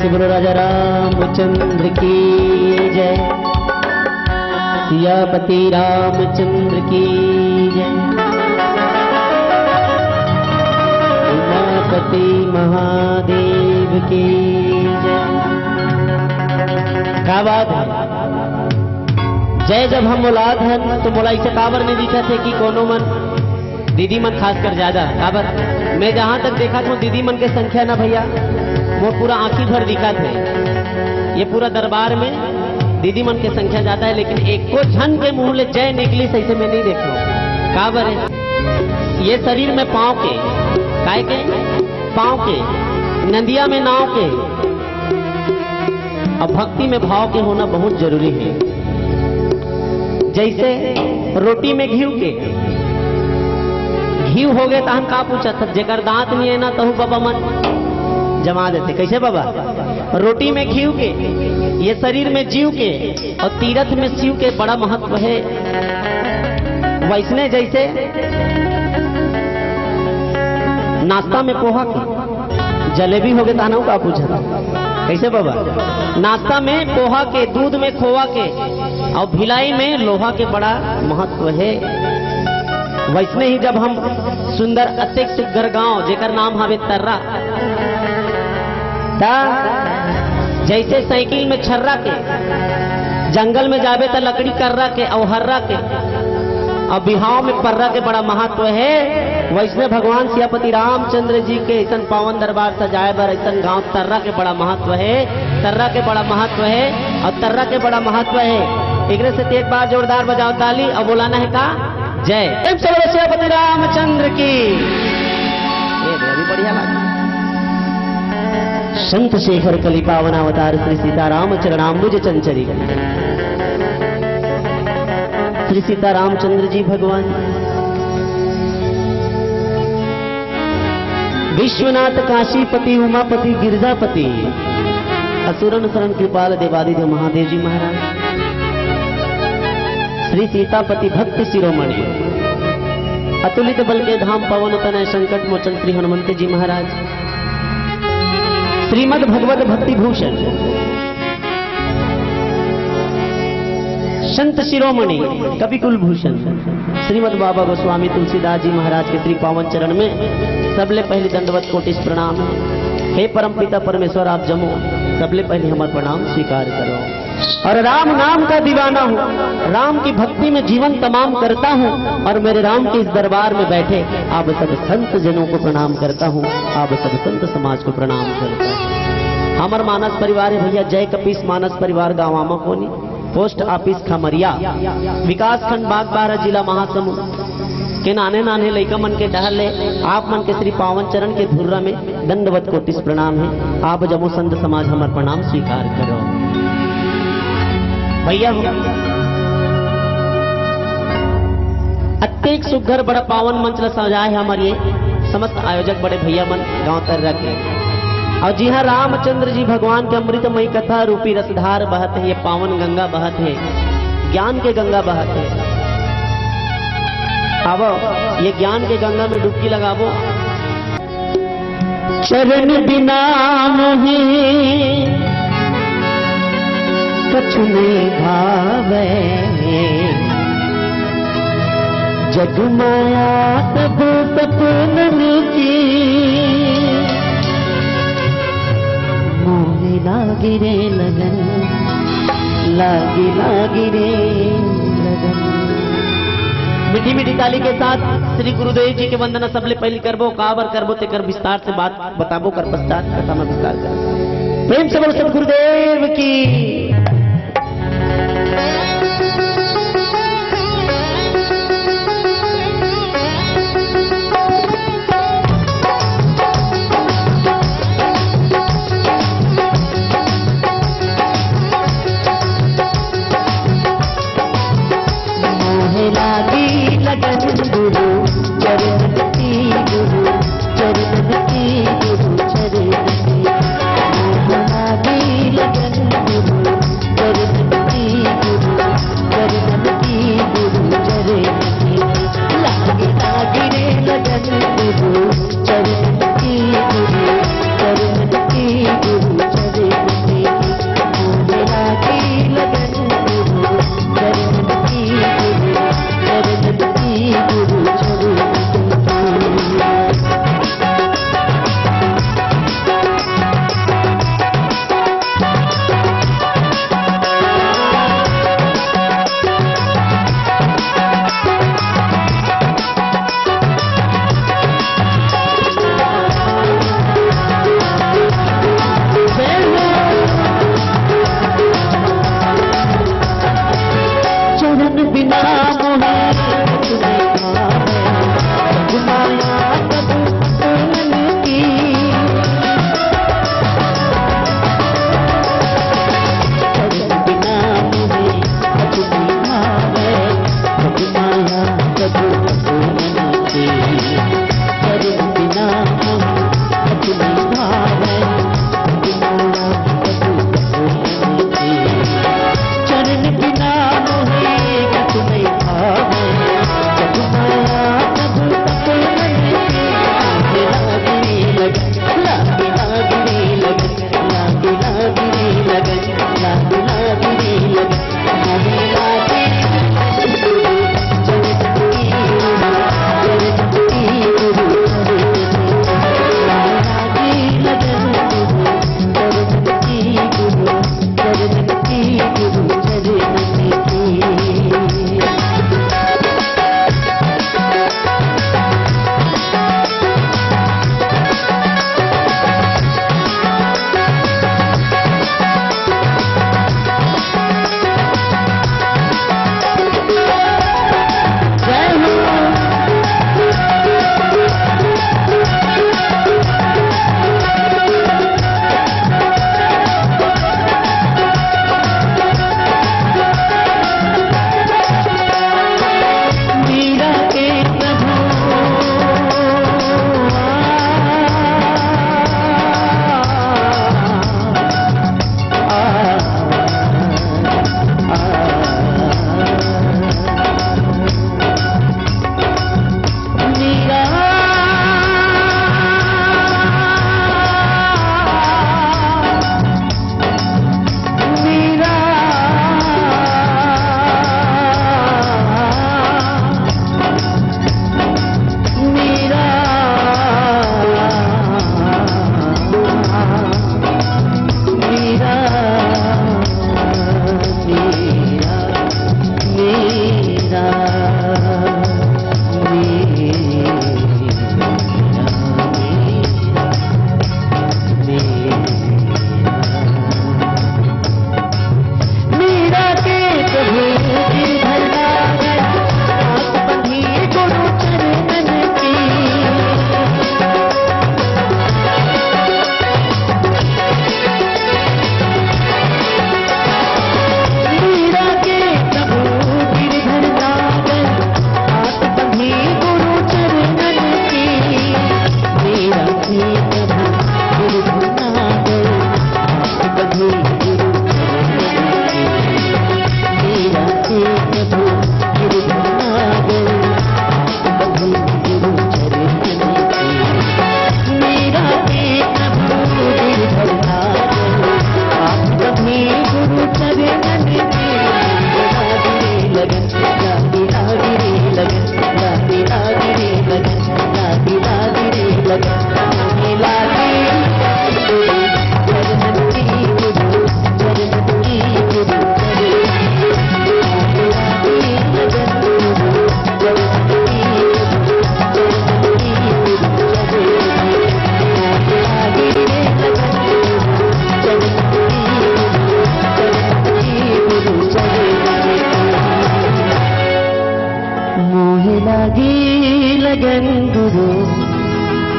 से बोलो राजा रामचंद्र की जय, सियापति रामचंद्र की जय, उमापति महादेव की जय। क्या बात है, जय जब हम औलाद हन तो मोला इसे काबर नहीं दिखा थे कि कोनो मन दीदी मन खासकर ज्यादा काबर। मैं जहां तक देखा था दीदी मन के संख्या ना भैया वो पूरा आंखी भर दिखा थे। ये पूरा दरबार में दीदी मन की संख्या ज्यादा है, लेकिन एक को झन के मुंह ले जय निकली सही से मैं नहीं देख रहा काबर है। ये शरीर में पांव के काय के पांव के नदिया में नाव के और भक्ति में भाव के होना बहुत जरूरी है। जैसे रोटी में घी के घी हो गए तो हम का पूछा था जेकर दांत नहीं है ना तहु बाबा मन जमा देते कैसे बाबा। रोटी में घी के ये शरीर में जीव के और तीर्थ में शिव के बड़ा महत्व है। वैसने जैसे नाश्ता में पोहा के जलेबी हो गए ताना का पूछा था कैसे बाबा। नाश्ता में पोहा के दूध में खोआ के और भिलाई में लोहा के बड़ा महत्व है। वैसने ही जब हम सुंदर अतिक सुगर गांव जेकर नाम हवे तर्रा जैसे साइकिल में छर्रा के जंगल में जावे तो लकड़ी कर्रा के और हर्रा के और बिहाव में पर्रा के बड़ा महत्व है। वैष्णव भगवान सियापति रामचंद्र जी के ऐसा पावन दरबार सजाए बर ऐसा गांव तर्रा के बड़ा महत्व है। तर्रा के बड़ा महत्व है और तर्रा के बड़ा महत्व है। एक से एक बार जोरदार बजाओ ताली और बोलाना है का जय सियापति रामचंद्र की। बढ़िया लगा। संत शेखर कली पावन अवतार श्री सीताराम चरणाम्बुज चंचरी श्री सीतारामचंद्र जी भगवान विश्वनाथ काशीपति उमापति गिरजापति असुरन शरण कृपाल देवादिदेव महादेव जी महाराज श्री सीतापति भक्त शिरोमणि अतुलित बल के धाम पवन तनय संकट मोचन श्री हनुमंत जी महाराज श्रीमद भगवत भक्ति भूषण संत शिरोमणि कवि कुलभूषण श्रीमद बाबा गोस्वामी तुलसीदास जी महाराज के श्री पावन चरण में सबले पहले दंडवत कोटिस प्रणाम। हे परम पिता परमेश्वर आप जमो सबले पहले हमारा प्रणाम स्वीकार करो। और राम नाम का दीवाना हूँ, राम की भक्ति में जीवन तमाम करता हूँ और मेरे राम के इस दरबार में बैठे आप सब संत जनों को प्रणाम करता हूँ, आप सब संत समाज को प्रणाम करता हूँ। हमार मानस परिवार है भैया जय कपीस मानस परिवार गाँव आमा कोनी पोस्ट ऑफिस खमरिया विकास खंड बागबारा जिला महासमुंद के नाने नाने लइका मन के डहले आप मन के श्री पावन चरण के धुर्रा में दंडवत कोटिस प्रणाम है। आप जमो संत समाज हमार प्रणाम स्वीकार करो भैया। अत्येक सुघर बड़ा पावन मंच सजाए है हमारे समस्त आयोजक बड़े भैया मन गांव तर रखे। और जी हाँ रामचंद्र जी भगवान के अमृतमयी कथा रूपी रसधार बहत है। ये पावन गंगा बहत है, ज्ञान के गंगा बहत है। अब ये ज्ञान के गंगा में डुबकी लगावो। चरण बिना नहीं कछु नहीं भावे, जग माया तब सपन की मोहे लागी रे लगन, लागी लागी रे लगन। मीठी मीठी ताली के साथ श्री गुरुदेव जी के वंदना सबले पहले करबो काबर करबो ते कर विस्तार से बात बताबो कर पश्चात कथा में विस्तार कर। प्रेम से बोलो सब गुरुदेव की। लागी लगन गुरु चरण की, गुरु चरण की, गुरु चरण की। लागी लगन गुरु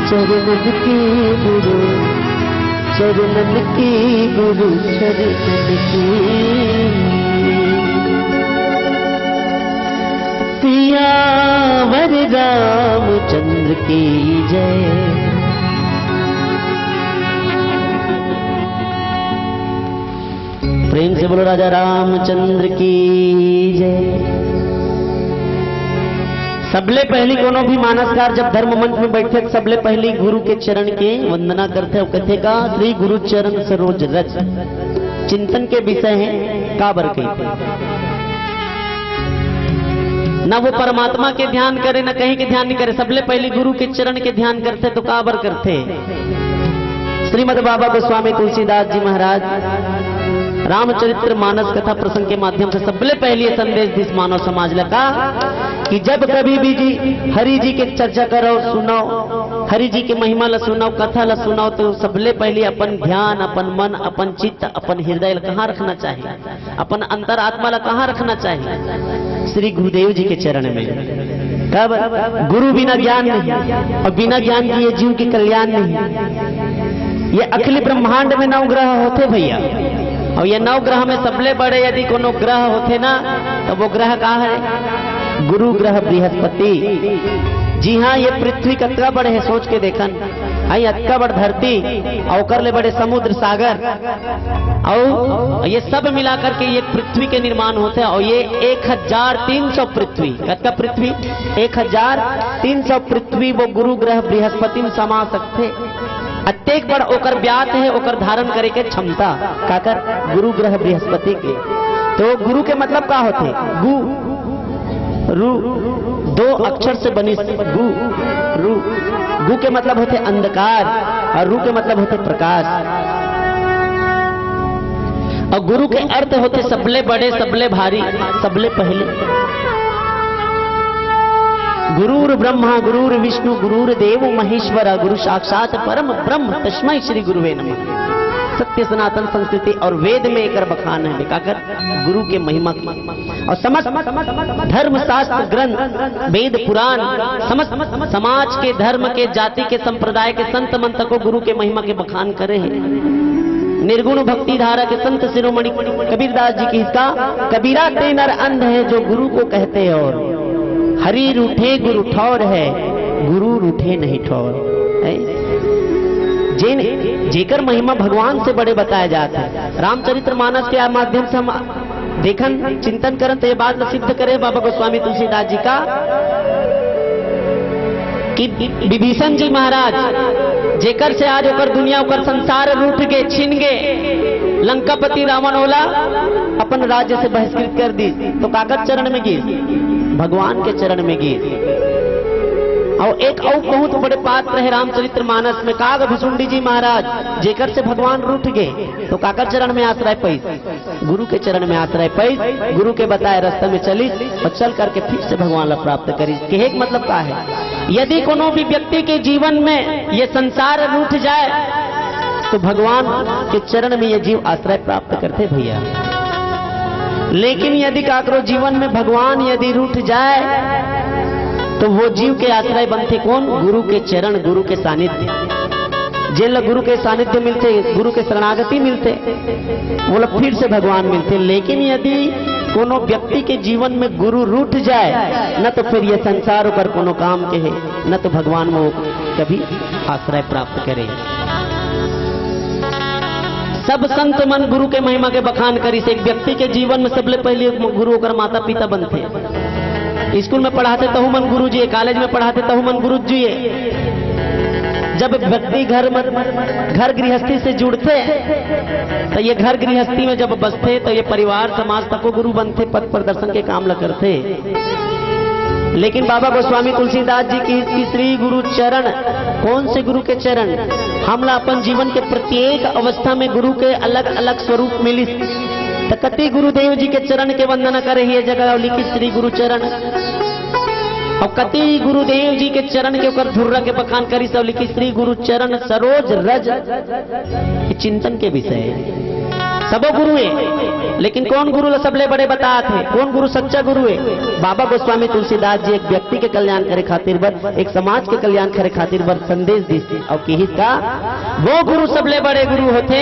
चरणन की गुरु चरणन की गुरु चरणन की सियावर रामचंद्र की जय। प्रेम से बोलो राजा रामचंद्र की जय। सबले पहली कोनो भी मानसकार जब धर्म मंच में बैठे सबले पहली गुरु के चरण के वंदना करते हैं, कहते का श्री गुरु चरण सरोज रज। चिंतन के विषय है काबर के, ना वो परमात्मा के ध्यान करे ना कहीं के ध्यान नहीं करे, सबले पहली गुरु के चरण के ध्यान करते तो काबर करते। श्रीमद् बाबा गोस्वामी तुलसीदास जी महाराज रामचरित्र मानस कथा प्रसंग के माध्यम से सबले पहले संदेश दिस मानव समाज लगा कि जब कभी भी जी हरि जी के चर्चा करो सुनाओ, हरि जी के महिमा ला सुनाओ, कथा ला सुनाओ, तो सबले पहले अपन ध्यान, अपन मन, अपन चित्त, अपन हृदय कहाँ रखना चाहिए, अपन अंतर आत्मा ला कहाँ रखना चाहिए? श्री गुरुदेव जी के चरण में। कब? गुरु बिना ज्ञान नहीं, और बिना ज्ञान की ये जीव की कल्याण नहीं। ये अखिल ब्रह्मांड में 9 ग्रह होते भैया, और ये 9 ग्रह में सबले बड़े यदि कोनो ग्रह होते ना तो वो ग्रह कहाँ है? गुरु ग्रह बृहस्पति। जी हाँ, ये पृथ्वी कतका बड़े है सोच के देखन, आई अतका बड़ धरती और कर ले बड़े समुद्र सागर, और ये सब मिलाकर के ये पृथ्वी के निर्माण होते हैं। और ये 1300 पृथ्वी, कतका पृथ्वी? 1300 पृथ्वी वो गुरु ग्रह बृहस्पति में समा सकते। अत्येक बड़ ओकर ब्यात है, ओकर धारण करे के क्षमता काकर गुरु ग्रह बृहस्पति के। तो गुरु के मतलब का होते? गु रु, 2 अक्षर से बनी गु रु। गु के मतलब होते अंधकार और रु के मतलब होते प्रकाश। और गुरु के अर्थ होते सबले बड़े, सबले भारी, सबले पहले। गुरुर ब्रह्मा गुरुर विष्णु गुरुर देव महेश्वरा गुरु साक्षात परम ब्रह्म तस्मै श्री गुरुवे नमः। सत्य सनातन संस्कृति और वेद में एक बखान है दिखाकर गुरु के महिमा की। और समस्त धर्म शास्त्र ग्रंथ वेद पुराण समस्त समाज के धर्म के जाति के संप्रदाय के संत मंत्र को गुरु के महिमा के बखान करे हैं। निर्गुण भक्ति धारा के संत शिरोमणि कबीरदास जी की हिस्सा, कबीरा ते नर अंध है जो गुरु को कहते हैं, और हरि रूठे गुरु ठौर है, गुरु रूठे नहीं ठौर। जिन जेकर महिमा भगवान से बड़े बताया जाता है। रामचरित्र मानस के माध्यम से हम देखन चिंतन करन तो ये बात सिद्ध करे बाबा गोस्वामी तुलसीदास जी का कि विभीषण जी महाराज जेकर से आज ओकर दुनिया ओकर संसार रूठ के छिन गए, लंकापति रावण ओला अपन राज्य से बहिष्कृत कर दी, तो काकर चरण में गिर? भगवान के चरण में गिर। और एक और बहुत बड़े पात्र है रामचरित्र मानस में, काग भिसुंडी जी महाराज जेकर से भगवान रूठ गए, तो काकर चरण में आश्रय पैस? गुरु के चरण में आश्रय पैस, गुरु के बताए रास्ते में चली और चल करके फिर से भगवान ला प्राप्त करी। के एक मतलब का है, यदि कोनो भी व्यक्ति के जीवन में ये संसार रूठ जाए तो भगवान के चरण में ये जीव आश्रय प्राप्त करते भैया। लेकिन यदि काकरो जीवन में भगवान यदि रूठ जाए तो वो जीव के आश्रय बनते कौन? गुरु के चरण, गुरु के सानिध्य। जिन लोग गुरु के सानिध्य मिलते, गुरु के शरणागति मिलते, वो लोग फिर से भगवान मिलते। लेकिन यदि कोनो व्यक्ति के जीवन में गुरु रूठ जाए न तो फिर ये संसार पर कोनो काम के है, न तो भगवान वो कभी आश्रय प्राप्त करे। सब संत मन गुरु के महिमा के बखान करी से। एक व्यक्ति के जीवन में सबले पहले गुरु होकर माता पिता बनते। स्कूल में पढ़ाते तहु मन गुरु जी, कॉलेज में पढ़ाते तहु मन गुरु जी। जब व्यक्ति घर गृहस्थी से जुड़ते तो ये घर गृहस्थी में जब बसते तो ये परिवार समाज तक को गुरु बनते, पथ प्रदर्शन के काम ल करते। लेकिन बाबा गोस्वामी तुलसीदास जी की श्री गुरु चरण, कौन से गुरु के चरण? हमला अपन जीवन के प्रत्येक अवस्था में गुरु के अलग अलग स्वरूप मिली। तो कति गुरुदेव जी के चरण के वंदना करे ये जगह लिखी श्री गुरु चरण, और कति गुरुदेव जी के चरण के ऊपर धुर्रा के बखान करी सब लिखी श्री गुरु चरण सरोज रज। चिंतन के विषय सबो गुरु है, लेकिन कौन गुरु ला सबले बड़े बता थे, कौन गुरु सच्चा गुरु है? बाबा गोस्वामी तुलसीदास जी एक व्यक्ति के कल्याण करे खातिर बर, एक समाज के कल्याण करे खातिर बर संदेश दी और किही का वो गुरु सबले बड़े गुरु होते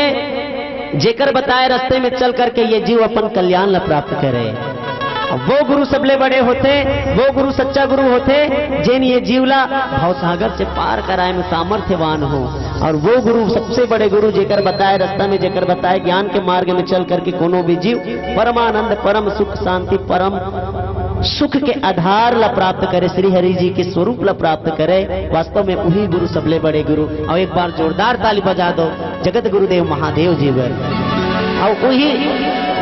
जेकर बताए रास्ते में चल करके ये जीव अपन कल्याण ला प्राप्त करे। वो गुरु सबले बड़े होते, वो गुरु सच्चा गुरु होते जिन ये जीवला भवसागर से पार कराए में सामर्थ्यवान हो। और वो गुरु सबसे बड़े गुरु जेकर बताए रास्ता में, जेकर बताए ज्ञान के मार्ग में चल करके कोनो भी जीव परमानंद, परम सुख, शांति, परम सुख के आधार ला प्राप्त करे, श्री हरि जी के स्वरूप ला प्राप्त करे। वास्तव में वही गुरु सबले बड़े गुरु। और एक बार जोरदार ताली बजा दो जगत गुरुदेव महादेव जी बर। और वही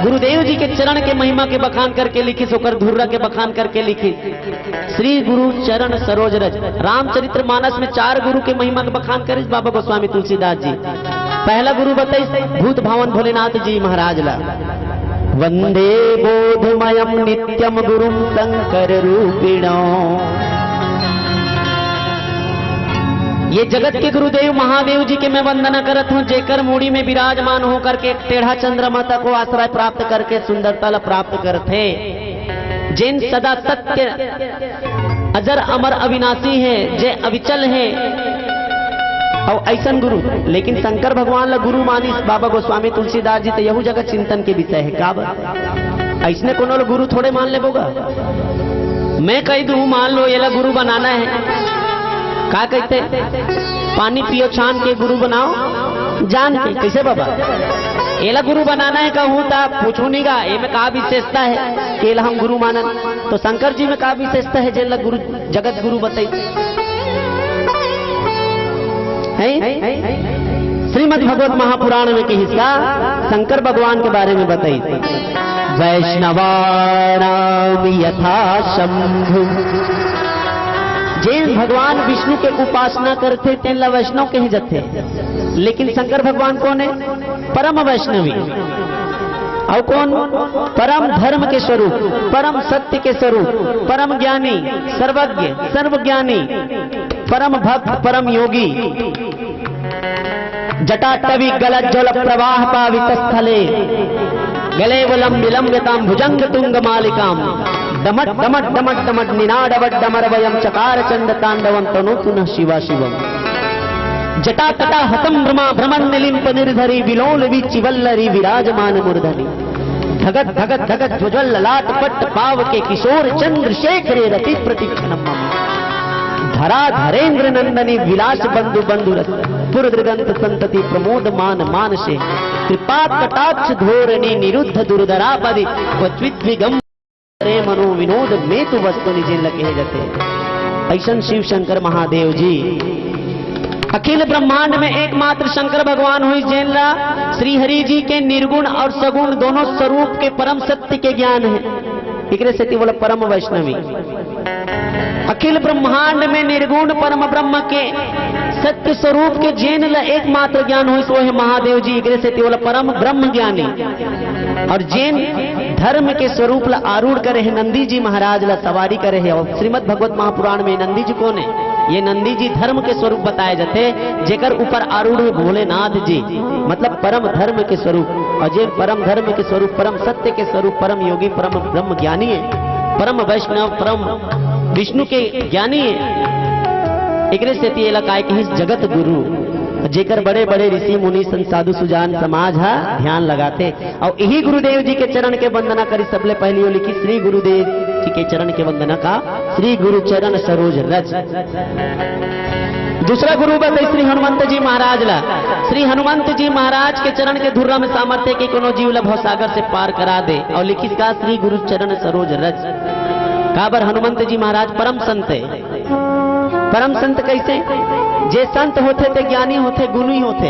गुरुदेव जी के चरण के महिमा के बखान करके लिखी, सोकर धुर्रा के बखान करके लिखी श्री गुरु चरण सरोज रज। रामचरित्र मानस में 4 गुरु के महिमा के बखान करे बाबा गोस्वामी तुलसीदास जी। पहला गुरु बताई भूत भावन भोलेनाथ जी महाराज ला। वंदे बोधमयम नित्यम गुरुम शंकर रूपिणो। ये जगत के गुरुदेव महादेव जी के मैं वंदना करत हूँ, जेकर मूड़ी में विराजमान होकर के टेढ़ा चंद्रमाता को आश्रय प्राप्त करके सुंदरता ला प्राप्त करते। जिन सदा सत्य अजर अमर अविनाशी है, जे अविचल है और ऐसन गुरु। लेकिन शंकर भगवान ला गुरु मानी बाबा गोस्वामी तुलसीदास जी तो यहू जगत चिंतन के विषय है। का ऐसने कोनो ला गुरु थोड़े मान ले बोगा। मैं कह दूं मान लो ये ला गुरु बनाना है, का कहते पानी पियो छान के गुरु बनाओ जान के। कैसे बाबा एला गुरु बनाना है कहूँ तो पूछू नहीं गा ये में का विशेषता है कि हम गुरु मानन। तो शंकर जी में का विशेषता है जेला गुरु जगत गुरु बताई है? श्रीमद् भगवत महापुराण में की हिस्सा शंकर भगवान के बारे में बताई। वैष्णवाणाम यथा शंभु। जिन भगवान विष्णु के उपासना करते तेला वैष्णव कहे जाते, लेकिन शंकर भगवान कौन है? परम वैष्णवी। और कौन? परम धर्म के स्वरूप, परम सत्य के स्वरूप, परम ज्ञानी, सर्वज्ञ, सर्वज्ञानी, परम भक्त, परम योगी। जटाटवी गलज्ज्वल प्रवाह पावित स्थले गले वलम विलंबिताम भुजंग तुंग मालिकाम डमट डमट डमट डमट निनाडवट डमरवयम चकार चंड तांडवम तनोतु नः शिवा शिवम। जटा तटा हतम भ्रमा भ्रमण निलिंप निर्धरी विलोल विचिवल्लरी विराजमान मूर्धनि। धगत धगत धगत ध्वजल ललाट पट्ट पाव के किशोर चंद्रशेखरे रति प्रतिक्षणम। धरा धरेन्द्र नंदनी विलास बंधु बंधुरस पुरदृगंत संतति प्रमोद मान मानसे। कृपा कटाक्ष धोरणी निरुद्ध दुर्धरापदि क्वचित विगम मनो विनोद में तो वस्तु निजे लगे जाते। ऐसन शिव शंकर महादेव जी अखिल ब्रह्मांड में एकमात्र शंकर भगवान हुई जिनला श्री हरि जी के निर्गुण और सगुण दोनों स्वरूप के परम सत्य के ज्ञान है। इकरे से बोला परम वैष्णवी। अखिल ब्रह्मांड में निर्गुण परम ब्रह्म के सत्य स्वरूप के जैन ला एकमात्र ज्ञान हुई सो है महादेव जी। इकरे से बोला परम ब्रह्म ज्ञानी। और जैन धर्म के स्वरूप ला आरूढ़ करे है नंदी जी महाराज ला सवारी करे है। और श्रीमद् भगवत महापुराण में नंदी जी कौन है? ये नंदी जी धर्म के स्वरूप बताए जाते, जेकर ऊपर आरूढ़ है भोलेनाथ जी, मतलब परम धर्म के स्वरूप। और जे परम धर्म के स्वरूप, परम सत्य के स्वरूप, परम योगी, परम ब्रह्म ज्ञानी है, परम वैष्णव, परम विष्णु के ज्ञानी है। एकरे से ये लकाय के जगत गुरु जेकर बड़े बड़े ऋषि मुनि संत साधु सुजान समाज हा ध्यान लगाते। और यही गुरुदेव जी के चरण के वंदना करी सबले पहली लिखी श्री गुरुदेव जी के चरण के वंदना का श्री गुरु चरण सरोज रज। दूसरा गुरु बताई श्री हनुमंत जी महाराज ला। श्री हनुमंत जी महाराज के चरण के धुर्रा में सामर्थ्य के कोनो जीव ला भवसागर से पार करा दे। और लिखी का श्री गुरु चरण सरोज रज। काबर हनुमंत जी महाराज परम संत है। परम संत कैसे? जे संत होते थे ज्ञानी होते, गुणी होते।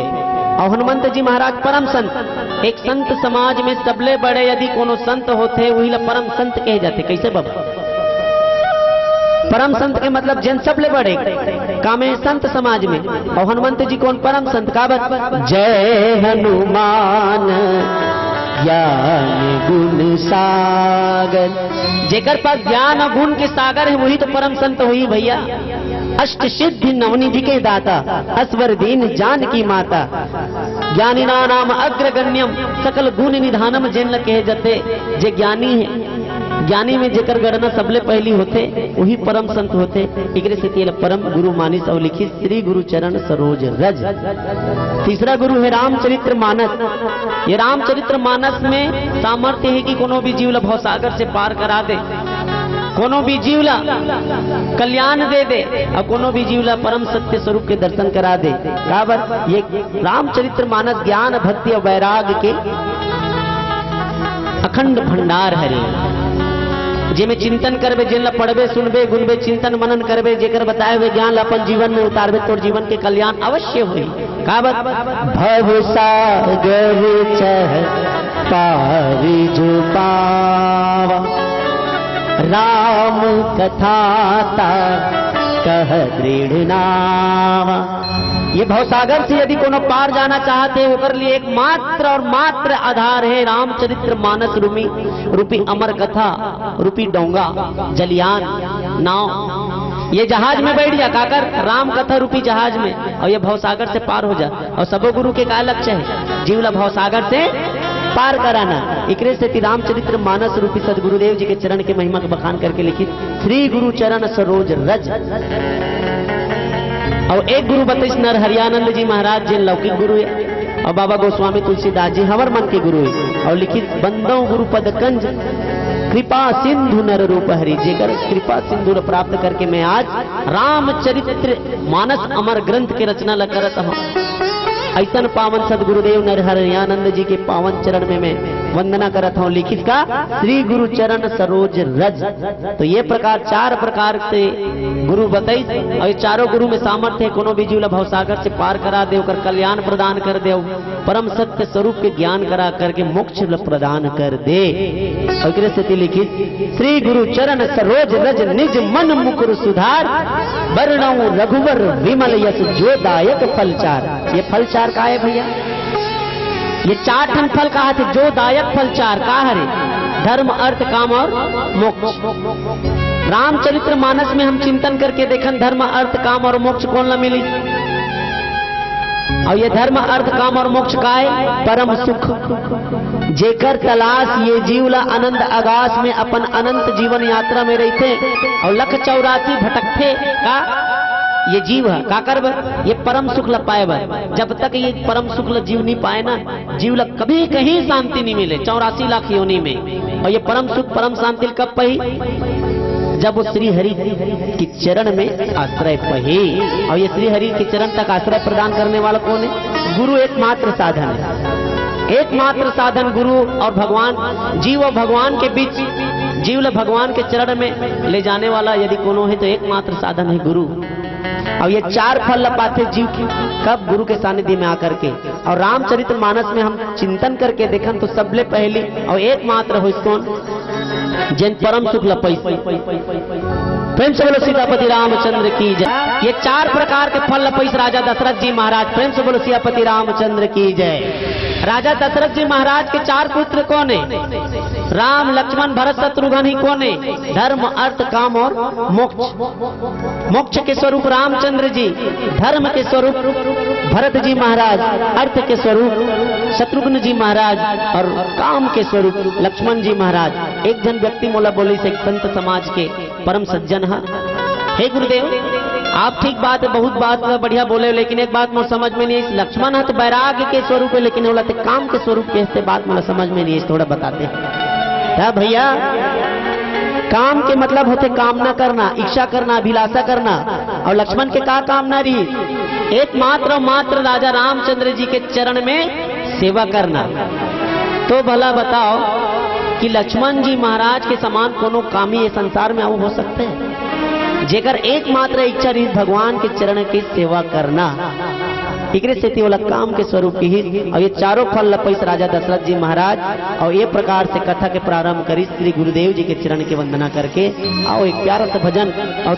और हनुमंत जी महाराज परम संत। एक संत समाज में सबले बड़े यदि कोनो संत होते वही ला परम संत कहे जाते। कैसे बाबा? परम संत के मतलब जन सबले बड़े कामे संत समाज में। और हनुमंत जी कौन? परम संत। का बात? जय हनुमान ज्ञान गुण सागर। जेकर पास ज्ञान और गुण के सागर है वही तो परम संत हुई भैया। अष्ट सिद्धि नवनिधि के दाता, अस्वर दीन जानकी माता, ज्ञानिना नाम अग्रगण्यम, सकल गुण निधानम जिन कहे जते। जे ज्ञानी है, ज्ञानी में जेकर गणना सबले पहली होते वही परम संत होते। एकरे से तेल परम गुरु मानिस और लिखित श्री गुरु चरण सरोज रज। तीसरा गुरु है रामचरित्र मानस। ये रामचरित्र मानस में सामर्थ्य है कि कोनो भी जीव ला भवसागर से पार करा दे, कोनो भी जीव ला कल्याण दे दे और कोनो भी जीव ला परम सत्य स्वरूप के दर्शन करा दे। काबर ये रामचरित्र मानस ज्ञान भक्ति और वैराग के अखंड भंडार हरे, जिनमें चिंतन करबे, जिन ला पढ़बे सुनबे गुनबे चिंतन मनन करबे, जेकर बताए हुए ज्ञान ला अपन जीवन में उतारबे तो जीवन के कल्याण अवश्य होई। काबर भवसागर चह पारी जो पावा, राम कथाता कह दृढ़ नावा। ये भवसागर से यदि कोनो पार जाना चाहते हैं ओकर लिए एकमात्र और मात्र आधार है रामचरित्र मानस रूपी अमर कथा रूपी डोंगा जलियान नाव। ये जहाज में बैठ जा काकर, राम कथा रूपी जहाज में, और ये भवसागर से पार हो जा। और सबो गुरु के क्या लक्ष्य है? जीवला भवसागर से पार कराना। एकरे से रामचरित्र मानस रूपी सदगुरुदेव जी के चरण के महिमा का बखान करके लिखित श्री गुरु चरण सरोज रज। और एक गुरु बताइस नर हरियानंद जी महाराज जी लौकिक गुरु है, और बाबा गोस्वामी तुलसीदास जी हवर मन के गुरु है। और लिखित बंदों गुरु पद कंज कृपा सिंधु नर रूप हरि। जेकर कृपा सिंधु प्राप्त करके मैं आज रामचरित्र मानस अमर ग्रंथ के रचना ल करत हूँ। ऐसन पावन सदगुरुदेव नर हरियानंद जी के पावन चरण में मैं वंदना करत हूँ। लिखित का श्री गुरु चरण सरोज रज। तो ये प्रकार चार प्रकार से गुरु बताई, और ये चारों गुरु में सामर्थ्य है कोनो भी जीव भवसागर से पार करा दे, कर कल्याण प्रदान कर दे, परम सत्य स्वरूप के ज्ञान करा करके मोक्ष प्रदान कर दे। और से लिखित श्री गुरु चरण सरोज रज निज मन मुकुर सुधार, वर्णऊ रघुवर विमल यश जो दायक फलचार। ये फलचार का है भैया? ये चार ठन फल कहा थे जो दायक फलचार का हरे? धर्म अर्थ काम और मोक्ष। रामचरित्र मानस में हम चिंतन करके देखन धर्म अर्थ काम और मोक्ष कौन ला मिली? और ये धर्म अर्थ काम और मोक्ष का है? परम सुख। जेकर तलाश ये जीवला अनंत आकाश में अपन अनंत जीवन यात्रा में रहते और 184 भटकते का ये जीव है का करब? ये परम सुख ल पाए बर। जब तक ये परम सुख ल जीव नहीं पाए ना, जीव ल कभी कहीं शांति नहीं मिले 84 लाख योनि में। और ये परम सुख परम शांति कब पही? जब वो श्री हरि के चरण में आश्रय पही। और ये श्री हरि के चरण तक आश्रय प्रदान करने वाला कौन है? गुरु एकमात्र साधन है। एकमात्र साधन गुरु और भगवान। जीव और भगवान के बीच, जीव भगवान के चरण में ले जाने वाला यदि कोनो है तो एकमात्र साधन है गुरु। और ये चार फल पाते जीव की कब? गुरु के सानिध्य में आकर के। और रामचरित्र मानस में हम चिंतन करके देखन तो सबले पहली और एकमात्र हो कौन? जिन परम सुख लपई। प्रेम से बोलो सीतापति रामचंद्र की जय। ये चार प्रकार के फल लपईस राजा दशरथ जी महाराज। प्रेम से बोलो सीतापति रामचंद्र की जय। राजा दशरथ जी महाराज के चार पुत्र कौन है? राम लक्ष्मण भरत शत्रुघ्न ही कौन है? धर्म अर्थ काम और मोक्ष। मोक्ष के स्वरूप रामचंद्र जी, धर्म के स्वरूप भरत जी महाराज, अर्थ के स्वरूप शत्रुघ्न जी महाराज और काम के स्वरूप लक्ष्मण जी महाराज। एक जन व्यक्ति मोला बोली से संत समाज के परम सज्जन है, हे गुरुदेव आप ठीक बात है, बहुत बात बढ़िया बोले, लेकिन एक बात मुझे समझ में नहीं है। लक्ष्मण है तो वैराग्य के स्वरूप है, लेकिन बोला तो काम के स्वरूप के बात मुझे समझ में नहीं है, थोड़ा बताते हैं भैया। काम के मतलब होते कामना करना, इच्छा करना, अभिलाषा करना। और लक्ष्मण के का कामना रही? एकमात्र मात्र राजा रामचंद्र जी के चरण में सेवा करना। तो भला बताओ कि लक्ष्मण जी महाराज के समान कोनो कामी ये संसार में हो सकते हैं? जेकर एकमात्र इच्छा रही भगवान के चरण की सेवा करना। एकरे से वाला काम के स्वरूप की ही। और ये चारों फल लपईस राजा दशरथ जी महाराज। और ये प्रकार से कथा के प्रारंभ करी श्री गुरुदेव जी के चरण की वंदना करके। आओ एक प्यारा सा भजन। और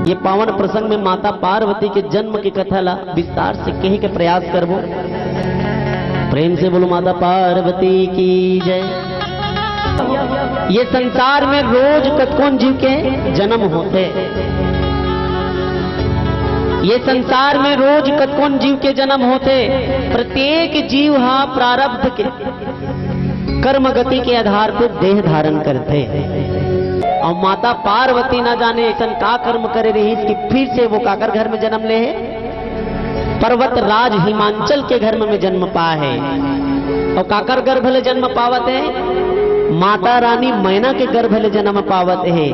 ये पावन प्रसंग में माता पार्वती के जन्म की कथा ला विस्तार से कहे के प्रयास करबो। प्रेम से बोलो माता पार्वती की जय। ये संसार में रोज कतकोन जीव के जन्म होते, ये संसार में रोज कतकोन जीव के जन्म होते। प्रत्येक जीव प्रारब्ध के कर्म गति के आधार पर देह धारण करते। और माता पार्वती ना जाने ऐसा का कर्म करे रही कि फिर से वो काकर घर में जन्म ले है, पर्वत राज हिमांचल के घर में जन्म पा है। और काकर गर्भ ले जन्म पावत है, माता रानी मैना के गर्भ ले जन्म पावत है।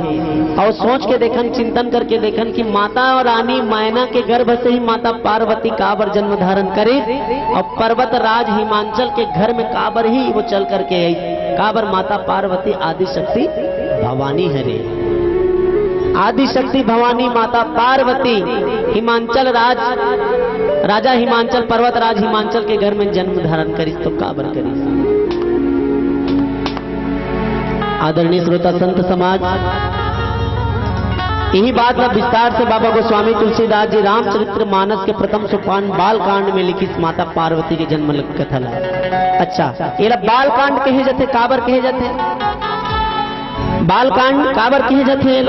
और सोच के देखन, चिंतन करके देखन कि माता और रानी मैना के गर्भ से ही माता पार्वती काबर जन्म धारण करे, और पर्वत राज हिमांचल के घर में काबर ही वो चल करके आई। काबर माता पार्वती आदि शक्ति भवानी है रे, आदि शक्ति भवानी माता पार्वती हिमांचल राजा हिमांचल पर्वत राज हिमांचल के घर में जन्म धारण करी तो काबर करी। आदरणीय श्रोता संत समाज, यही बात का विस्तार से बाबा गोस्वामी तुलसीदास जी रामचरित्र मानस के प्रथम सोपान बाल कांड में लिखित माता पार्वती के जन्म कथा ला। अच्छा, ये बाल कांड कहे जाते, काबर कहे जाते, बाल कांड काबर कहे जाते,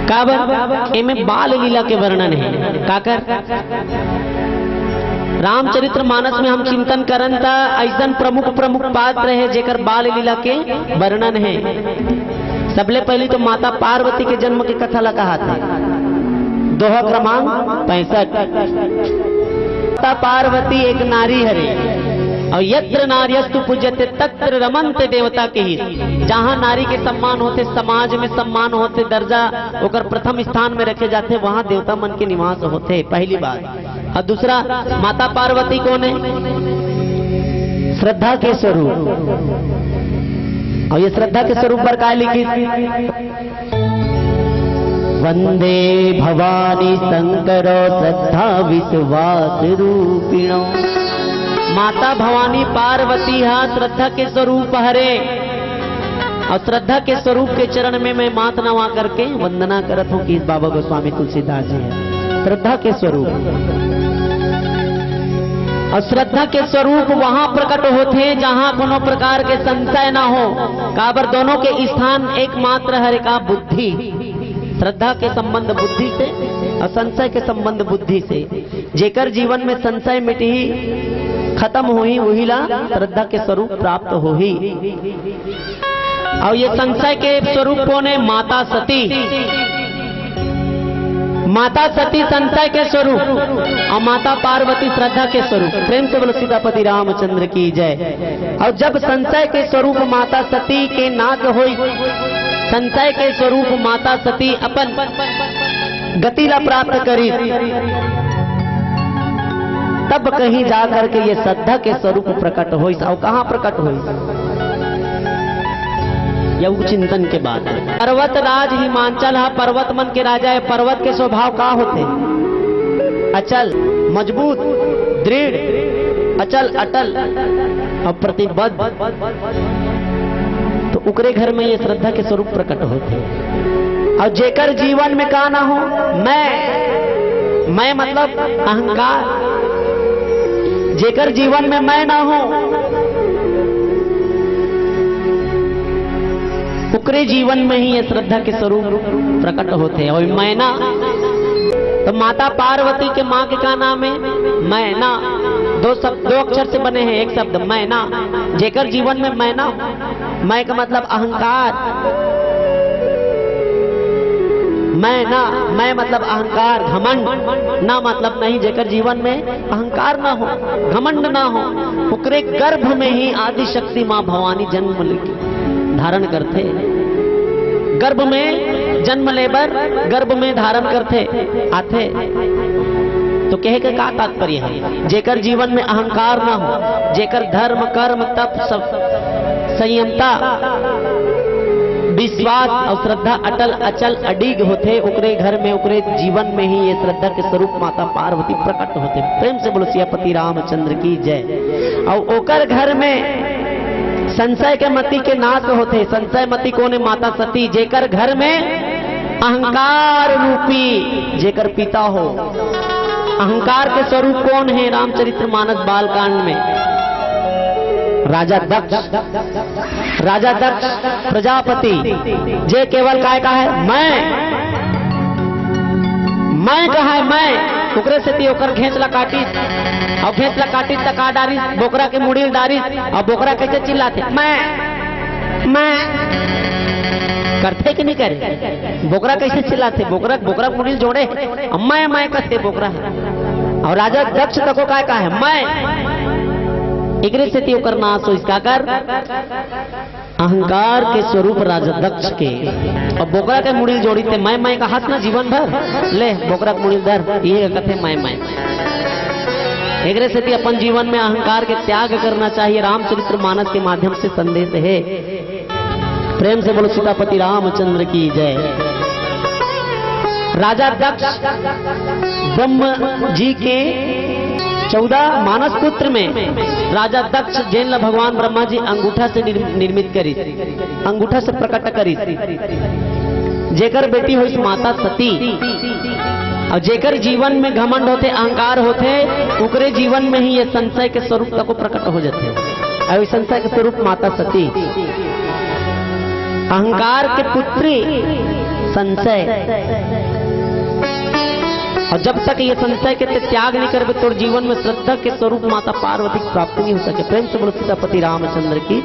काबर इनमें बाल लीला के वर्णन है। काकर रामचरित्र मानस में हम चिंतन करन था, ऐसा प्रमुख पात्र है जेकर बाल लीला के वर्णन है। सबले पहली तो माता पार्वती के जन्म की कथा ला कहा था, दोहा क्रमांक 65। माता पार्वती एक नारी हरे, और यत्र नार्यस्तु पूज्यते तत्र रमन्ते देवता के ही। जहां नारी के सम्मान होते, समाज में सम्मान होते, दर्जा ओकर प्रथम स्थान में रखे जाते, वहां देवता मन के निवास होते, पहली बात। और दूसरा, माता पार्वती कौन है? श्रद्धा के स्वरूप। और ये श्रद्धा के स्वरूप पर क्या लिखित? वंदे भवानी शंकरो श्रद्धा विश्वास रूपिणो। माता भवानी पार्वती श्रद्धा के स्वरूप हरे, और श्रद्धा के स्वरूप के चरण में मैं मात नवा करके वंदना करत हूं कि बाबा गोस्वामी तुलसीदास जी है श्रद्धा के स्वरूप। और श्रद्धा के स्वरूप वहां प्रकट होते जहां कोनो प्रकार के संशय ना हो। काबर दोनों के स्थान एकमात्र हरे का बुद्धि। श्रद्धा के संबंध बुद्धि से और संशय के संबंध बुद्धि से। जेकर जीवन में संशय मिटी खत्म हुई, वही ला श्रद्धा के स्वरूप प्राप्त हो ही। और ये संशय के स्वरूप कौन है? माता सती। माता सती संशय के स्वरूप, और माता पार्वती श्रद्धा के स्वरूप। प्रेम से बोलो सीतापति रामचंद्र की जय। और जब संशय के स्वरूप माता सती के नाक हुई, संशय के स्वरूप माता सती अपन गति ला प्राप्त करी, तब कहीं जाकर के ये श्रद्धा के स्वरूप प्रकट हो। और कहां प्रकट हो? यह चिंतन के बाद पर्वत राज हिमांचल पर्वत मन के राजा है। पर्वत के स्वभाव का होते? अचल, मजबूत, दृढ़, अचल, अटल और प्रतिबद्ध। तो उकरे घर में ये श्रद्धा के स्वरूप प्रकट होते। और जेकर जीवन में का ना हो, मैं मतलब अहंकार। जेकर जीवन में मैं ना हो, उकरे जीवन में ही ये श्रद्धा के स्वरूप प्रकट होते हैं। और मैना, तो माता पार्वती के माँ के का नाम है? मैना। दो अक्षर से बने हैं एक शब्द मैना। जेकर जीवन में मैना, मैं का मतलब अहंकार, मैं मतलब अहंकार, घमंड ना मतलब नहीं। जेकर जीवन में अहंकार ना हो, घमंड ना हो, उकरे गर्भ में ही आदि शक्ति माँ भवानी जन्म धारण करते। गर्भ में जन्म लेबर, गर्भ में धारण करते आते। तो कहे का तात्पर्य है? जेकर जीवन में अहंकार ना हो, जेकर धर्म कर्म तप सब संयमता विश्वास और श्रद्धा अटल अचल अडिग होते, उकरे घर में उकरे जीवन में ही ये श्रद्धा के स्वरूप माता पार्वती प्रकट होते। प्रेम से बोलो सियापति रामचंद्र की जय। और ओकर घर में संशय के मति के नाश होते। संशय मति कौन है? माता सती। जेकर घर में अहंकार रूपी जेकर पिता हो। अहंकार के स्वरूप कौन है? रामचरितमानस बालकांड में राजा दक्ष। राजा दक्ष प्रजापति जे केवल काय का है मैं कहा है मैं ओकरे से ओकर घेंचला काटी और घेंचला काटी तका डारी बोकरा के मुड़ी डारी और बोकरा कैसे चिल्लाते मैं करते कि नहीं करे? बोकरा कैसे चिल्लाते? बोकरा मुड़ी जोड़े मैं करते बोकरा है। और राजा दक्ष तको काय का है मैं एकरे से ओकर नाश हो। इसका कर अहंकार के स्वरूप राजा दक्ष के और बोकरा के मुड़ी जोड़ी थे मैं का हाथ ना जीवन भर ले बोकरा के मुड़ी दर ये कहते मैं एकरे से अपन जीवन में अहंकार के त्याग करना चाहिए। रामचरितमानस के माध्यम से संदेश है। प्रेम से बोलो सीतापति रामचंद्र की जय। राजा दक्ष ब्रह्म जी के 14 मानस पुत्र में राजा दक्ष जैन भगवान ब्रह्मा जी अंगूठा से निर्मित करी, अंगूठा से प्रकट करी। जेकर बेटी हुई माता सती और जेकर जीवन में घमंड होते अहंकार होते उकरे जीवन में ही ये संशय के स्वरूप तक प्रकट हो जाते। और संशय के स्वरूप माता सती अहंकार के पुत्री संशय। और जब तक ये संशय के त्याग नहीं करबे तो जीवन में श्रद्धा के स्वरूप माता पार्वती की प्राप्ति नहीं हो सके। प्रेम से बोलो सीतापति रामचंद्र की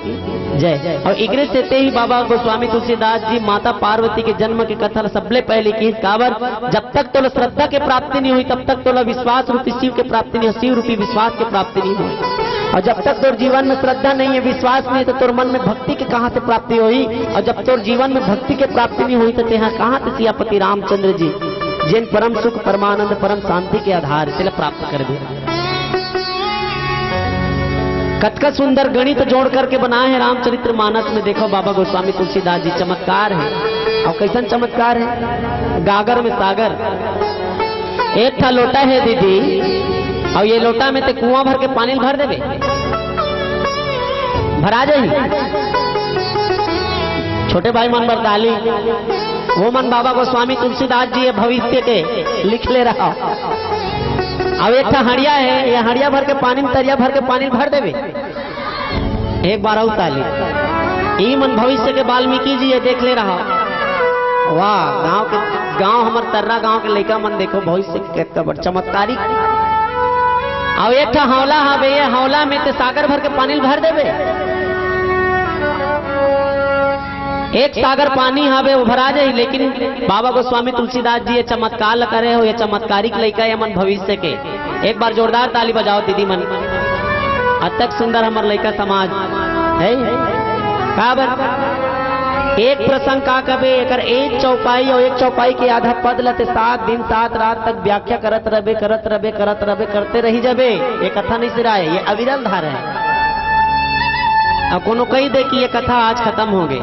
जय। और इगरे से ही बाबा गोस्वामी तुलसीदास जी माता पार्वती के जन्म की कथा सबले पहले की काबर जब तक तो श्रद्धा के प्राप्ति नहीं हुई तब तक तो विश्वास रूपी शिव के प्राप्ति नहीं, शिव रूपी विश्वास की प्राप्ति नहीं हुई। और जब तक तोर जीवन में श्रद्धा नहीं है, विश्वास नहीं है, तो तोर मन में भक्ति की कहां से प्राप्ति हुई? और जब तोर जीवन में भक्ति की प्राप्ति नहीं हुई तो तेहा कहां से सियापति रामचंद्र जी जिन परम सुख परमानंद परम शांति के आधार से प्राप्त कर दे। कतका सुंदर गणित जोड़ करके बनाए हैं रामचरितमानस में। देखो बाबा गोस्वामी तुलसीदास जी चमत्कार है। और कैसन चमत्कार है? गागर में सागर। एक था लोटा है दीदी और ये लोटा में ते कुआं भर के पानी भर देवे भरा जाई। छोटे भाई मन बरदाली वो मन बाबा गोस्वामी तुलसीदास जी भविष्य के लिख ले रहा। अब एक था हड़िया है, ये हड़िया भर के पानी में तरिया भर के पानी भर देवे एक बार उताली। ई मन भविष्य के वाल्मीकि जी ये देख ले रहा। वाह गांव हमार तर्रा गांव के लड़का मन देखो भविष्य के बड़ चमत्कारी। अब एक था हौला हवे, ये हौला में ते सागर भर के पानी भर देवे। एक सागर पानी हवे वो भरा जाये। लेकिन बाबा गोस्वामी तुलसीदास जी ये चमत्कार करे हो, ये चमत्कारिक लड़का है मन भविष्य के। एक बार जोरदार ताली बजाओ दीदी मन। अतक सुंदर हमार लड़का समाज है। एक प्रसंग का कबे एक चौपाई और एक चौपाई के आधा पद लते 7 दिन 7 रात तक व्याख्या करते रहे रही जाबे। ये कथा नहीं सिराए, ये अविरल धारा है। अब कोनो कही दे कि ये कथा आज खत्म हो गई,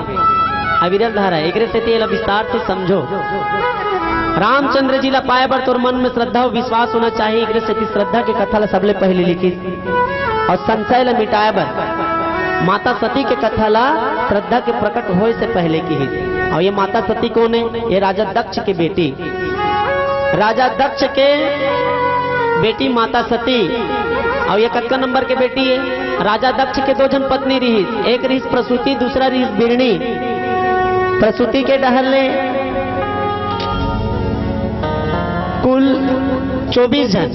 अविरल धारा है। एक से तेल विस्तार से समझो। रामचंद्र जी ला पाए बर तोर मन में श्रद्धा और विश्वास होना चाहिए। एक से श्रद्धा की कथा ला सबले पहले लिखी और संशय ला मिटाए बर माता सती के कथा ला श्रद्धा के प्रकट होए से पहले की ही। और ये माता सती कौन है? ये राजा दक्ष की बेटी। राजा दक्ष के बेटी माता सती। और ये कक्का नंबर के बेटी है? राजा दक्ष के 2 जन पत्नी रही। एक रही प्रसूति, दूसरा रही बिरणी। प्रसूति के डहले कुल 24 जन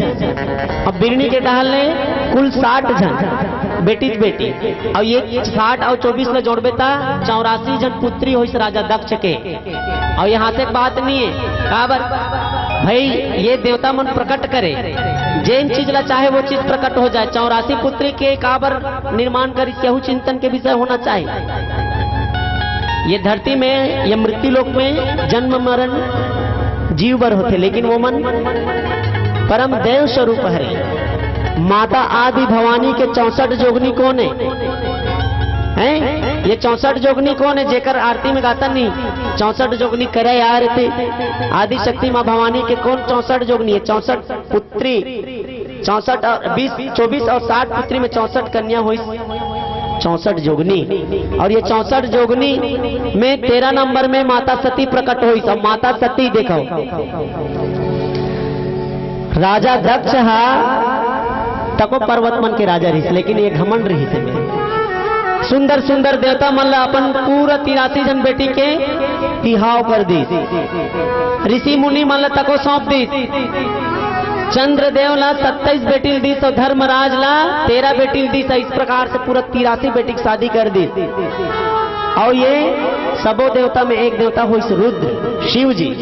और बिरणी के डहले कुल 60 जन बेटी बेटी। और ये 60 और 24 में जोड़बे था 84 जन पुत्री हो इस राजा दक्ष के। और यहाँ से बात नहीं है काबर भाई ये देवता मन प्रकट करे जैन चीज ला चाहे वो चीज प्रकट हो जाए। 84 पुत्री के काबर निर्माण कर केहू चिंतन के विषय होना चाहिए। ये धरती में ये मृत्यु लोक में जन्म मरण जीव बर होते, लेकिन वो मन परम देव स्वरूप है। माता आदि भवानी के 64 जोगनी कौन है? ये 64 जोगनी कौन है? जेकर आरती में गाता नहीं 64 जोगनी करे यार थे। आदि शक्ति माँ भवानी के कौन 64 जोगनी है? 64 पुत्री, 64 और 20 24 और 60 पुत्री में 64 कन्या हुई। 64 जोगनी, और ये 64 जोगनी में 13 नंबर में माता सती प्रकट हुई। सब माता सती देखो, राजा दक्ष हा तको पर्वत मन के राजा रही, लेकिन ये घमंड रही थे। सुंदर सुंदर देवता मन ला अपन पूरा 83 जन बेटी के तिहाव कर दी, ऋषि मुनि मन ला तको सौंप दी। चंद्रदेव ला 27 बेटी दी, तो धर्मराज ला 13 बेटी दी। इस प्रकार से पूरा 83 बेटी की शादी कर दी। और ये सबो देवता में एक देवता हुई रुद्र शिव जी,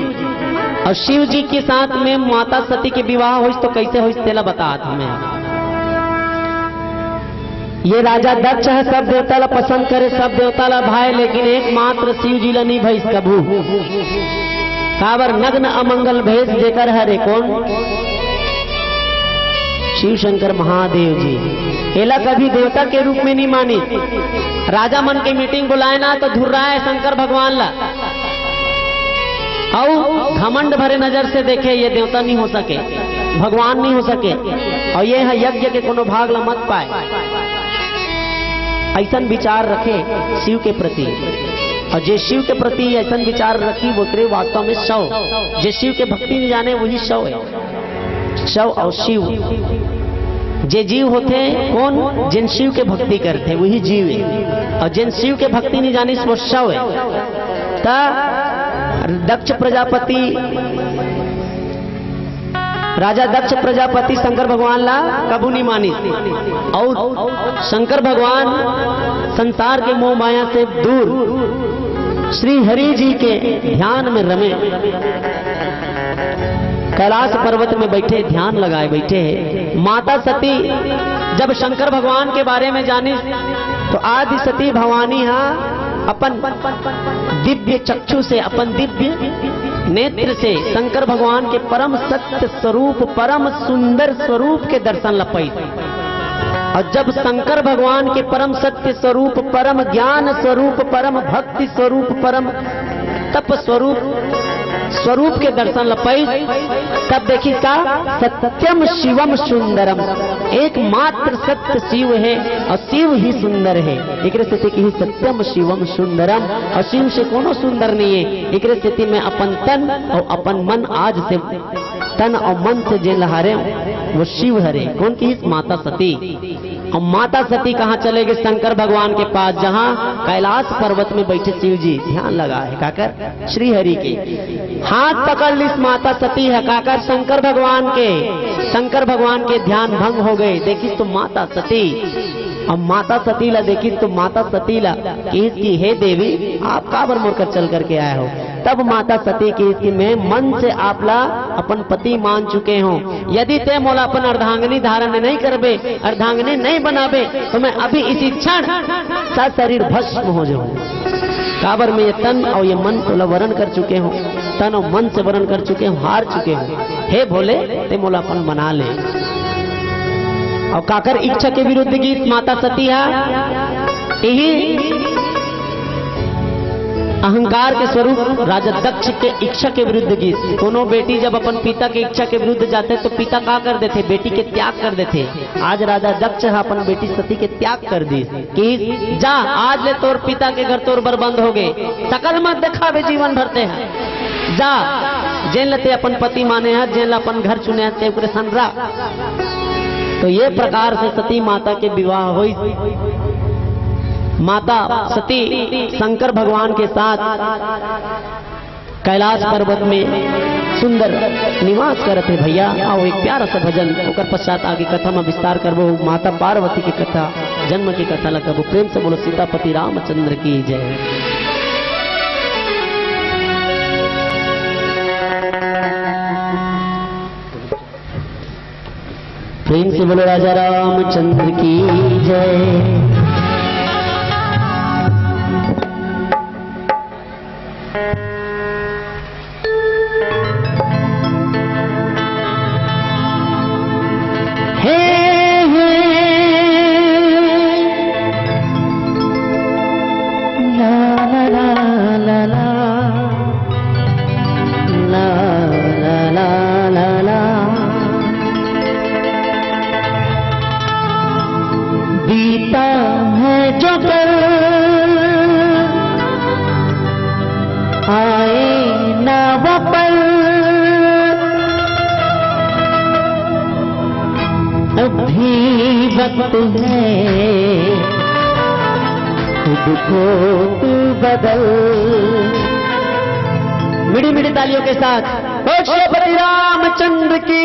और शिव जी के साथ में माता सती के विवाह हुई। तो कैसे हुई तेला बता हमें। ये राजा दक्ष है, सब देवता ला पसंद करे, सब देवता ला भाई, लेकिन एकमात्र शिव जी ला नहीं भाई कभू। काबर नग्न अमंगल भेष जेकर हरे कौन? शिव शंकर महादेव जी। एला कभी देवता के रूप में नहीं मानी। राजा मन के मीटिंग बुलाए ना तो धुर रहा है शंकर भगवान ला, और घमंड भरे नजर से देखे ये देवता नहीं हो सके, भगवान नहीं हो सके, और ये है यज्ञ के कोनो भाग ला मत पाए। ऐसा विचार रखे शिव के प्रति, और जे शिव के प्रति ऐसा विचार रखी वो करे वास्तव में शव। जे शिव के भक्ति नहीं जाने वही शव है। शव और शिव जे जीव होते कौन? जिन शिव के भक्ति करते वही जीव है, और जिन शिव के भक्ति नहीं जानी वो शव है। ता दक्ष प्रजापति, राजा दक्ष प्रजापति शंकर भगवान ला कबू नहीं मानी, और शंकर भगवान संसार के मोह माया से दूर श्री हरि जी के ध्यान में रमे, कैलाश पर्वत में बैठे ध्यान लगाए बैठे। माता सती जब शंकर भगवान के बारे में जानी तो आदि सती भवानी अपन दिव्य चक्षु से, अपन दिव्य नेत्र से शंकर भगवान के परम सत्य स्वरूप, परम सुंदर स्वरूप के दर्शन लपाई। और जब शंकर भगवान के परम सत्य स्वरूप, परम ज्ञान स्वरूप, परम भक्ति स्वरूप, परम तप स्वरूप के दर्शन लपाई, तब देखी का सत्यम शिवम सुंदरम, एकमात्र सत्य शिव है और शिव ही सुंदर है। एक स्थिति ही सत्यम शिवम सुंदरम, और शिव से कोनो सुंदर नहीं है। एक स्थिति में अपन तन और अपन मन, आज से तन और मन से जे लहारे वो शिव हरे। कौन की? माता सती। और माता सती कहाँ चले गए? शंकर भगवान के पास, जहाँ कैलाश पर्वत में बैठे शिव जी ध्यान लगा है काकर श्री हरि के। हाथ पकड़ ली माता सती है काकर शंकर भगवान के ध्यान भंग हो गए। देखी तो माता सती, अब माता सती ला देखी तो माता सती ला कि हे देवी आप काबर मोड़कर चल करके आए हो। तब माता सती की में मन से आप ला अपन पति मान चुके हो। यदि ते मोला अपन अर्धांगिनी धारण नहीं करबे, अर्धांगिनी नहीं बनाबे, तो मैं अभी इसी क्षण सा शरीर भस्म हो जाऊं। काबर में ये तन और ये मन को वरण कर चुके हो, तन और मन से वरण कर चुके हो, हार चुके हो। हे भोले ते मोला अपन बना ले। और काकर इच्छा के विरुद्ध गीत माता सती है, यही अहंकार के स्वरूप राजा दक्ष के इच्छा के विरुद्ध गीत। दोनों बेटी जब अपन पिता के इच्छा के विरुद्ध जाते तो पिता क्या कर देते? बेटी के त्याग कर देते। आज राजा दक्ष अपन बेटी सती के त्याग कर दी कि जा आज ले तोर पिता के घर तोर बर्बाद हो गए, सकल मत दिखावे जीवन भरते हैं, जा जेल लते अपन पति माने हैं, जेल अपन घर चुने हैं सनरा। तो ये प्रकार से सती माता के विवाह हुई। माता सती शंकर भगवान के साथ कैलाश पर्वत में सुंदर निवास करते भैया। आओ एक प्यारा सा भजन होकर पश्चात आगे कथा में विस्तार करबो। माता पार्वती की कथा, जन्म की कथा लगबो। प्रेम से बोलो सीतापति रामचंद्र की जय। प्रेम से बोलो राजा रामचंद्र की जय। बीता यही वक्त है, खुद को तू बदल। मिड़ी मिड़ी तालियों के साथ श्री रामचंद्र की।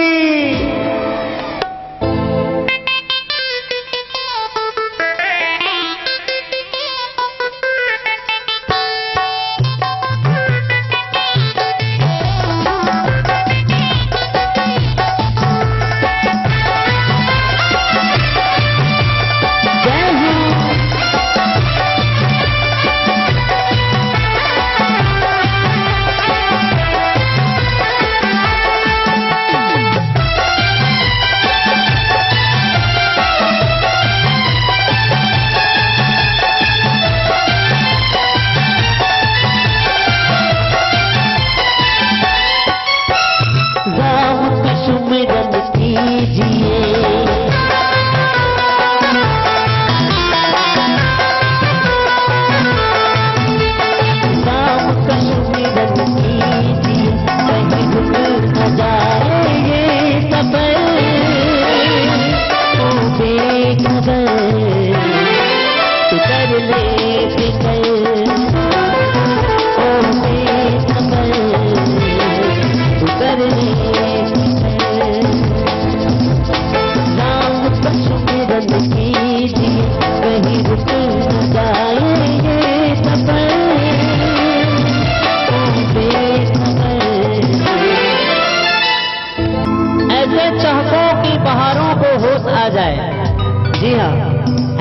जी हाँ,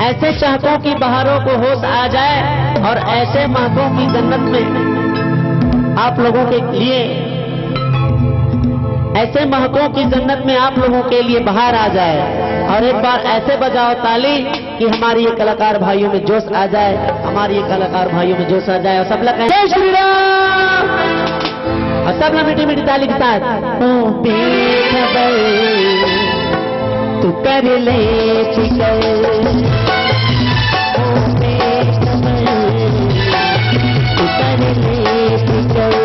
ऐसे चाहतों की बहारों को होश आ जाए और ऐसे महकों की जन्नत में आप लोगों के लिए, ऐसे महकों की जन्नत में आप लोगों के लिए बाहर आ जाए। और एक बार ऐसे बजाओ ताली कि हमारी ये कलाकार भाइयों में जोश आ जाए, हमारी ये कलाकार भाइयों में जोश आ जाए। और सब लोग कहें जय श्री राम, और सब लोग मीठी मीठी ताली के साथ ओ बेखबर तू कर ले फिकर, ओ बेखबर तू कर ले फिकर।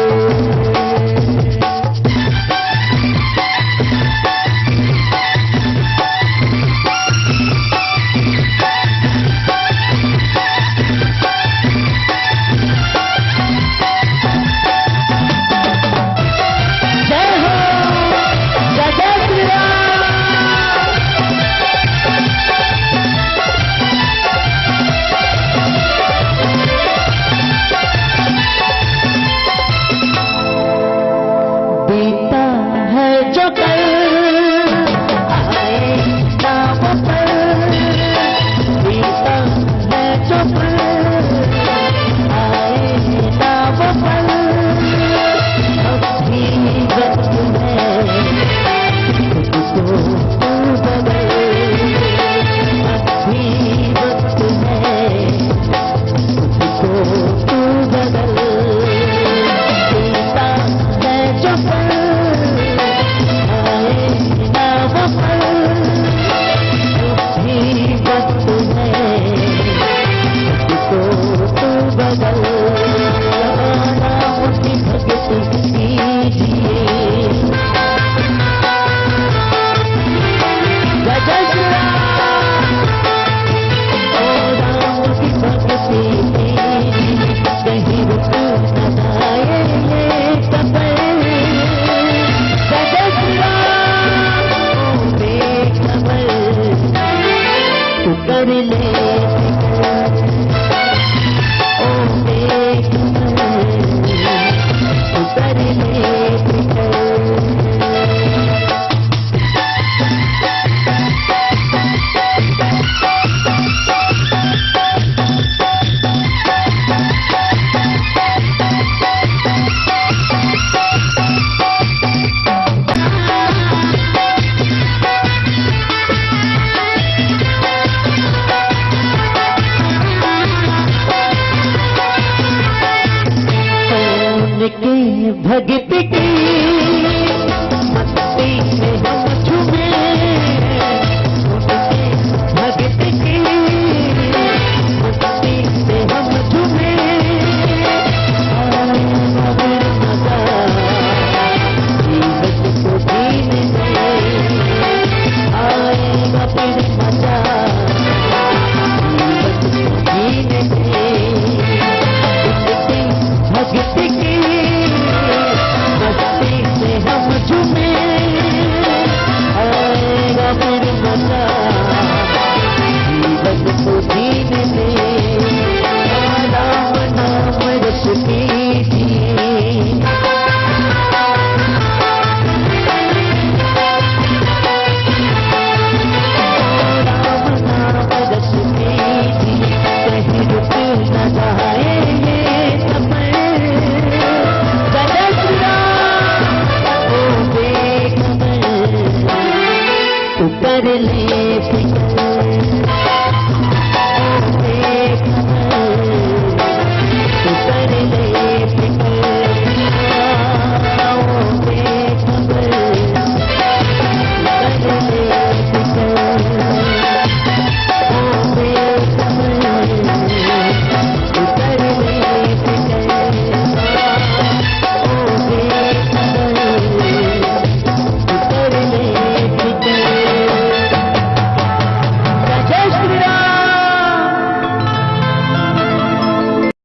जो